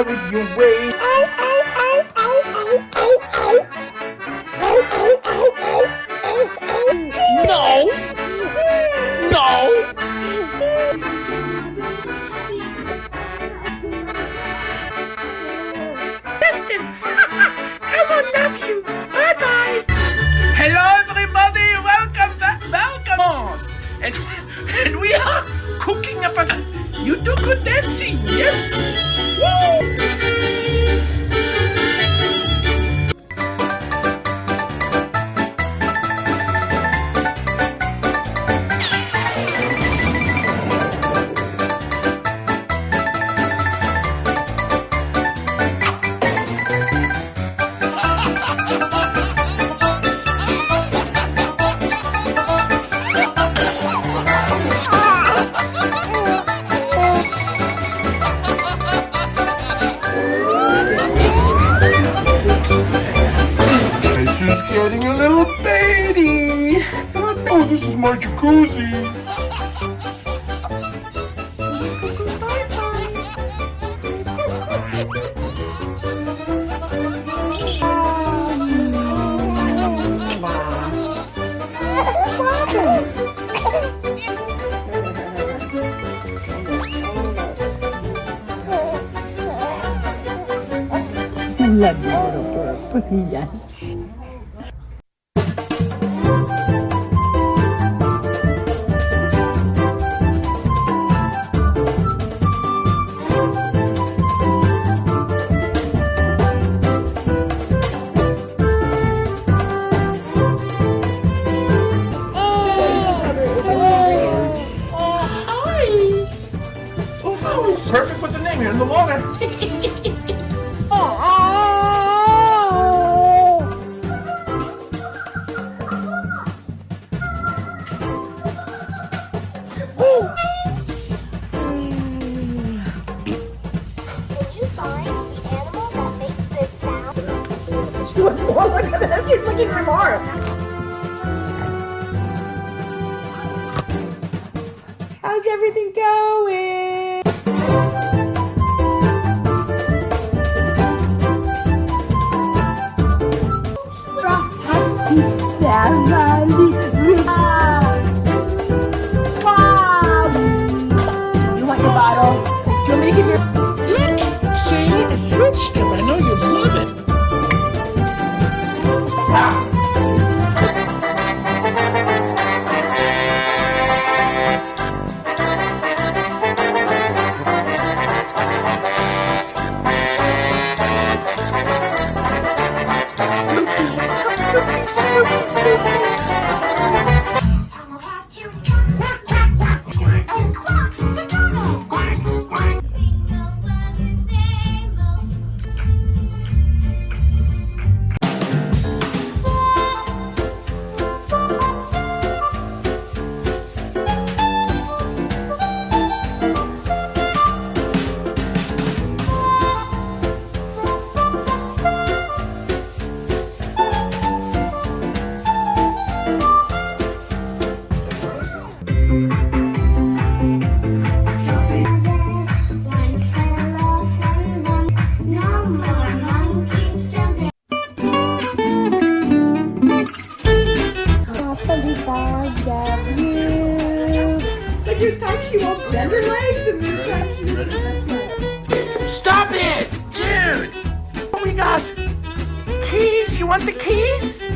with your way. Ow, ow, ow, ow, ow, ow, ow. Ow, ow, ow, ow, ow, ow. No! No! Listen, I will love you. Bye-bye. Hello, everybody. Welcome back. Welcome. And we are cooking up a... You do good dancing, yes? Woo! This is getting a little baby. Oh, this is my jacuzzi. Love you, little burp. Yes. Perfect with the name here in the water. She wants more. Look at this. She's looking for more. How's everything going? Happy family. Wow. You want your bottle? Do you want me to give you? Look, see, a fruit strip. I know you love it. Like there's times she won't bend her legs and there's times she doesn't. Stop it, dude. Oh, we got keys. You want the keys?